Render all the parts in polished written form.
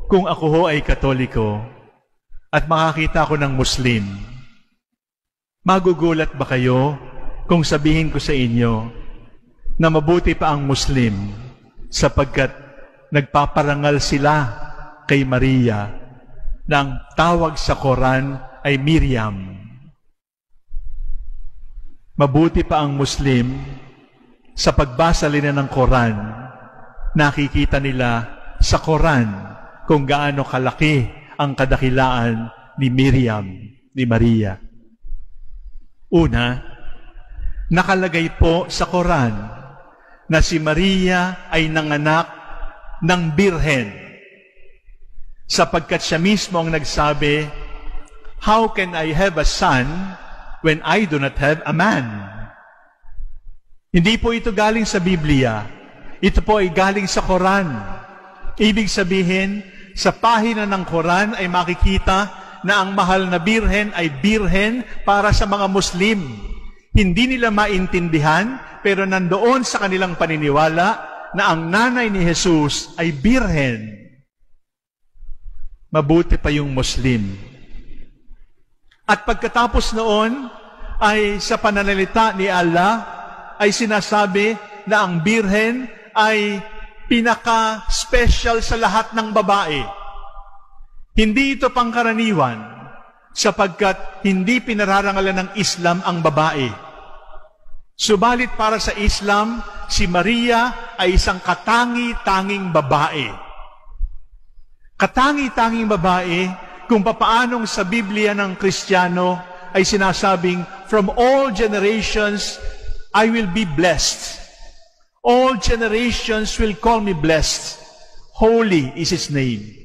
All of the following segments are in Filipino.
kung ako ho ay Katoliko at makakita ko ng Muslim, magugulat ba kayo kung sabihin ko sa inyo na mabuti pa ang Muslim sapagkat nagpaparangal sila kay Maria na ang tawag sa Quran ay Miriam? Mabuti pa ang Muslim sa pagbasa nila ng Quran, nakikita nila sa Quran kung gaano kalaki ang kadakilaan ni Miriam, ni Maria. Una, nakalagay po sa Quran na si Maria ay nanganak ng birhen, sapagkat siya mismo ang nagsabi, "How can I have a son when I do not have a man?" Hindi po ito galing sa Biblia. Ito po ay galing sa Quran. Ibig sabihin, sa pahina ng Quran ay makikita na ang mahal na birhen ay birhen para sa mga Muslim. Hindi nila maintindihan, pero nandoon sa kanilang paniniwala na ang nanay ni Jesus ay birhen. Mabuti pa yung Muslim. At pagkatapos noon, ay sa pananalita ni Allah, ay sinasabi na ang birhen ay pinaka-special sa lahat ng babae. Hindi ito pangkaraniwan, sapagkat hindi pinararangalan ng Islam ang babae. Subalit para sa Islam, si Maria ay isang katangi-tanging babae. Katangi-tanging babae kung papaanong sa Biblia ng Kristiyano ay sinasabing, "From all generations, I will be blessed. All generations will call me blessed. Holy is His name."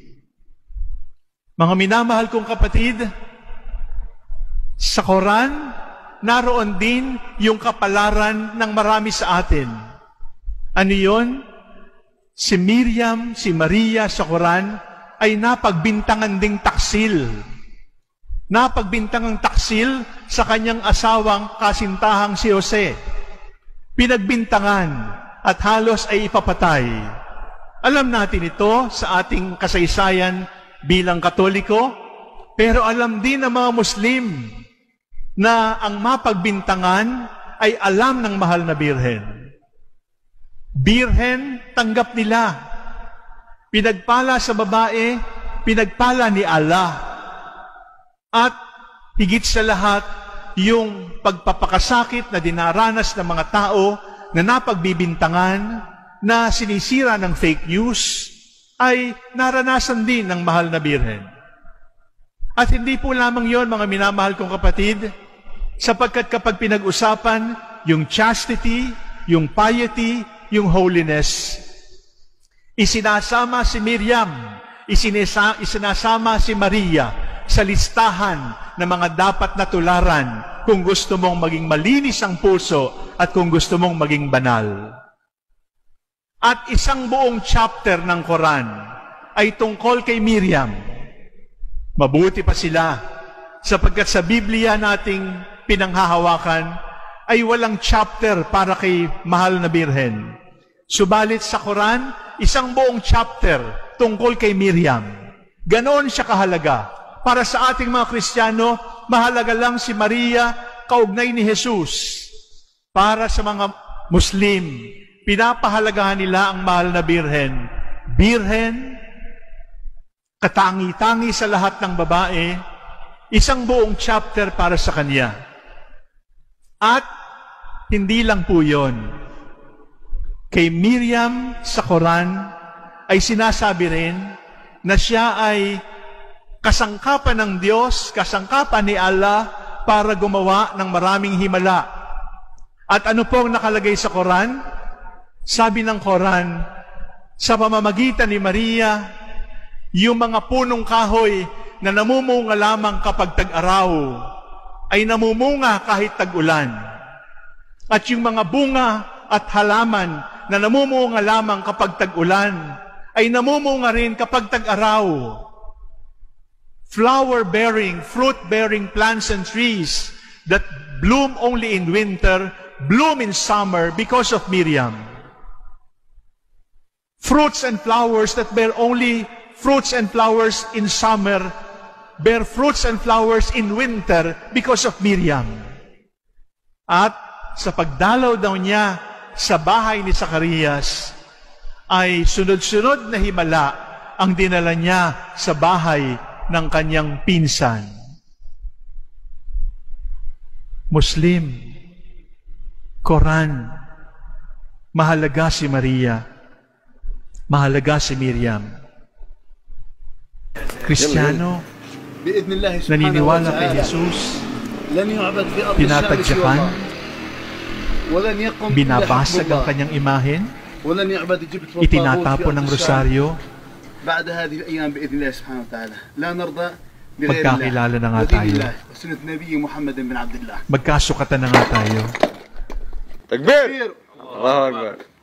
Mga minamahal kong kapatid, sa Quran, naroon din yung kapalaran ng marami sa atin. Ano yun? Si Miriam, si Maria sa Quran, ay napagbintangan ding taksil. Napagbintangang taksil sa kanyang asawang kasintahang si Jose. Pinagbintangan at halos ay ipapatay. Alam natin ito sa ating kasaysayan bilang Katoliko, pero alam din ng mga Muslim na ang mapagbintangan ay alam ng mahal na birhen. Birhen, tanggap nila. Pinagpala sa babae, pinagpala ni Allah. At higit sa lahat, yung pagpapakasakit na dinaranas ng mga tao na napagbibintangan, na sinisira ng fake news, ay naranasan din ng mahal na birhen. At hindi po lamang yon, mga minamahal kong kapatid, sapagkat kapag pinag-usapan yung chastity, yung piety, yung holiness, isinasama si Miriam, isinasama si Maria sa listahan ng mga dapat na tularan kung gusto mong maging malinis ang puso at kung gusto mong maging banal. At isang buong chapter ng Quran ay tungkol kay Miriam. Mabuti pa sila, sapagkat sa Biblia nating pinanghahawakan ay walang chapter para kay mahal na birhen. Subalit sa Quran, isang buong chapter tungkol kay Miriam. Ganoon siya kahalaga. Para sa ating mga Kristiyano, mahalaga lang si Maria, kaugnay ni Jesus. Para sa mga Muslim, pinapahalagahan nila ang mahal na birhen. Birhen, katangi-tangi sa lahat ng babae, isang buong chapter para sa kanya. At hindi lang po yun. Kay Miriam sa Quran ay sinasabi rin na siya ay kasangkapan ng Diyos, kasangkapan ni Allah para gumawa ng maraming himala. At ano pong nakalagay sa Quran? Sabi ng Quran, sa pamamagitan ni Maria, yung mga punong kahoy na namumunga lamang kapag tag-araw, ay namumunga kahit tag-ulan. At yung mga bunga at halaman na namumunga lamang kapag tag-ulan, ay namumunga rin kapag tag-araw. Flower-bearing, fruit-bearing plants and trees that bloom only in winter, bloom in summer because of Miriam. Fruits and flowers that bear only fruits and flowers in summer, bear fruits and flowers in winter because of Miriam. At sa pagdalaw daw niya sa bahay ni Zacarias, ay sunod-sunod na himala ang dinala niya sa bahay ng kanyang pinsan. Muslim, Quran, mahalaga si Maria, mahalaga si Miriam. Kristiyano, naniniwala kay Jesus, tinatagyakan, binabasag ang kanyang imahen, itinatapon ng rosaryo. Magkakilala na nga tayo. Magkasukatan na nga tayo. Takbir! Allahu Akbar.